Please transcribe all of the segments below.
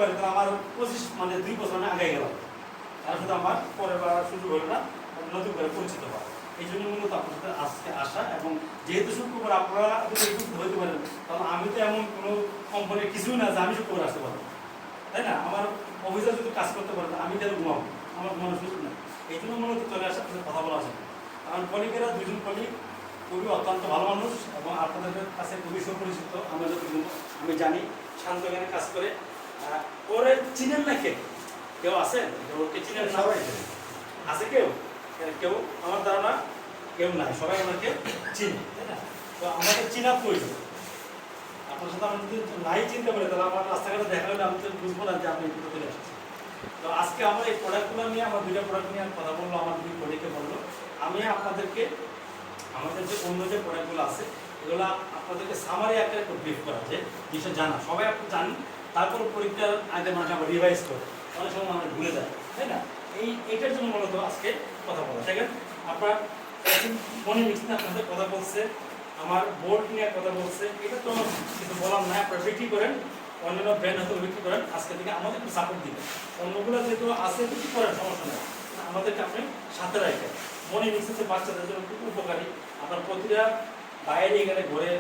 পারে তাহলে আমার 25 মানে 2 বছর আমি আগে গেলাম, তার সাথে আমার পরে বার সুযোগ হলো না নতুন করে পরিচিত হওয়া। এই জন্য মূলত আপনার সাথে আজকে আসা, এবং যেহেতু শুক্রবার আপনারা যদি উপস্থিত হইতে পারেন, কারণ আমি তো এমন কোনো কোম্পানির কিছুই না যে আমি শুক্রবার আসতে পারবো, তাই না? আমার অফিসার যদি কাজ করতে পারেন আমি কেন ঘুমাবো, আমার ঘুমানোর সুযোগ না। এই জন্য মূলত চলে আসা, আপনাদের কথা বলা আছে। কারণ কলিগেরা 2জন কলিগ খুবই অত্যন্ত ভালো মানুষ এবং আপনাদের কাছে খুবই সুপরিচিত। আমরা যতটুকু আমি জানি শান্ত জ্ঞানে কাজ করে। ওরে চিনেন না কেউ আছেন? ওকে চিনেন না? সবাই আছে কেউ? কেউ আমার ধারণা কেউ নাই, সবাই ওনাকে চিনি, তাই না? তো আমাদের চিনা প্রয়োজন। আপনার সাথে আমি যদি নাই চিনতে পারি তাহলে আমার রাস্তাঘাটে দেখা হলে আমি তো বুঝবো না যে আপনি কোথা থেকে আসছেন। তো আজকে আমরা এই প্রোডাক্টগুলো নিয়ে, আমার 2টা প্রোডাক্ট নিয়ে কথা বললো, আমার 2 কলিগকে বললো। আমি আপনাদেরকে আমাদের যে অন্য যে প্রোডাক্টগুলো আছে এগুলো আপনাদেরকে সামারি আকারে একটু ব্রিফ করা, যে জিনিসটা জানা সবাই আপনি জানেন, তারপর পরীক্ষার আগে মানুষ আবার রিভাইজ করে, অনেক সময় মানুষ ভুলে যায়, তাই না? এইটার জন্য মূলত আজকে কথা বলা। দেখেন আপনার মনে মিক্স না আপনাদের কথা বলছে, আমার বোর্ড নিয়ে কথা বলছে, এটা তো কিছু বলার নাই। আপনারা বিক্রি করেন, অন্যান্য ব্র্যান্ড হয়তো বিক্রি করেন, আজকে থেকে আমাদের একটু সাপোর্ট দিবেন। অন্যগুলো যেহেতু আছে বিক্রি করেন, সমস্যা নেই, আমাদেরকে আপনি সাথে রাখেন। মনে মিক্সের বাচ্চাদের জন্য খুব উপকারী। আপনার প্রতিটা বাইরে গেলে ঘরে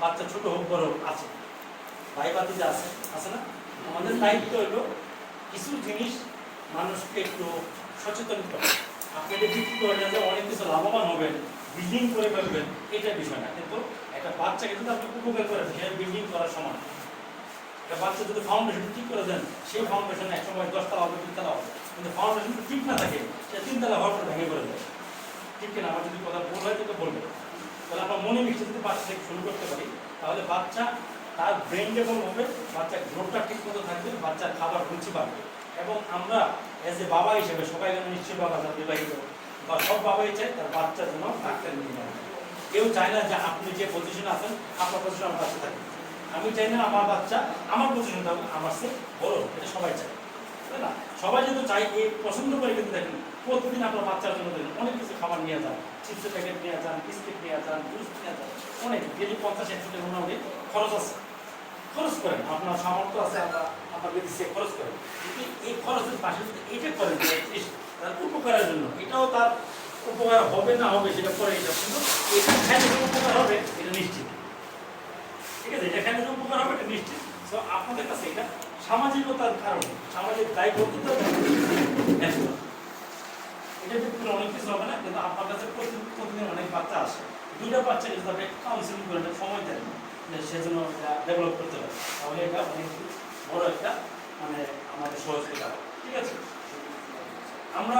বাচ্চা ছোট হোক বড় হোক আছে, ভাই বাতিতে আছে না? আমাদের দায়িত্ব হলো কিছু জিনিস মানুষকে একটু সচেতন করা। আপনি যে বিক্রি করেন যে অনেক কিছু লাভবান হবেন, বিল্ডিং করে ফেলবেন, এটা বিষয় না। কিন্তু একটা বাচ্চাকে যদি আপনি উপকার করেন, সেটা বিল্ডিং করার সমান। একটা বাচ্চা যদি ফাউন্ডেশন ঠিক করে দেন, সেই ফাউন্ডেশন এক সময় 10 তলা হবে, 3 তলা হবে। কিন্তু ফাউন্ডেশন যদি ঠিক না থাকে, সে 3 তলা হওয়ার পর ভেঙে পড়ে যায়। ঠিক কিনা? আমার যদি কথা ভুল হয় তো বলবেন। তাহলে আমরা মনে মিশে যদি বাচ্চা থেকে শুরু করতে পারি, তাহলে বাচ্চা তার ব্রেন ডেভেলপ হবে, বাচ্চার গ্রোথটা ঠিক মতো থাকবে, বাচ্চার খাবার রুচি বাড়বে। এবং আমরা এজ এ বাবা হিসেবে, সবাই যেন নিশ্চয়ই বাবা যার বিবাহিত বা সব বাবাই চায় তার বাচ্চা যেন ডাক্তার ইঞ্জিনিয়ার। কেউ চায় না যে আপনি যে পজিশনে আছেন আপনার পজিশন আমার বাচ্চা থাকে। আমি চাই না আমার বাচ্চা আমার পজিশন থাকুক, আমার সে বড়, এটা সবাই চায়, তাই না? সবাই যেহেতু চাই, এই পছন্দ করে। কিন্তু দেখেন প্রতিদিন আপনার বাচ্চার জন্য দেখেন অনেক কিছু খাবার নিয়ে যান, চিপসের প্যাকেট নিয়ে যান, বিস্কিট নিয়ে যান, জুস নিয়ে যান, অনেক ডেলি 50-100 টাকা মোটামুটি খরচ আছে। খরচ করেন, আপনার সামর্থ্য আছে, আপনার যদি সে খরচ করেন। কিন্তু এই খরচের পাশে যদি এটা করেন তার উপকারের জন্য, এটাও তার উপকার হবে না হবে সেটা পরে, এটা কিন্তু এটা খাইলে যে উপকার হবে এটা নিশ্চিত। ঠিক আছে? এটা খাইলে যে উপকার হবে এটা নিশ্চিত। তো আপনাদের কাছে এটা সামাজিকতার কারণে, সামাজিক দায়বদ্ধতার ব্যস্ত, এটা বিক্রি অনেক কিছু হবে না। কিন্তু আপনার কাছে প্রতিদিন অনেক বাচ্চা আসে, 2টা বাচ্চা যদি আপনি কাউন্সিলিং করে সময় দেন সেজন্য ডেভেলপ করতে পারে, তাহলে এটা অনেক বড় একটা মানে আমাদের সহযোগিতা। ঠিক আছে? আমরা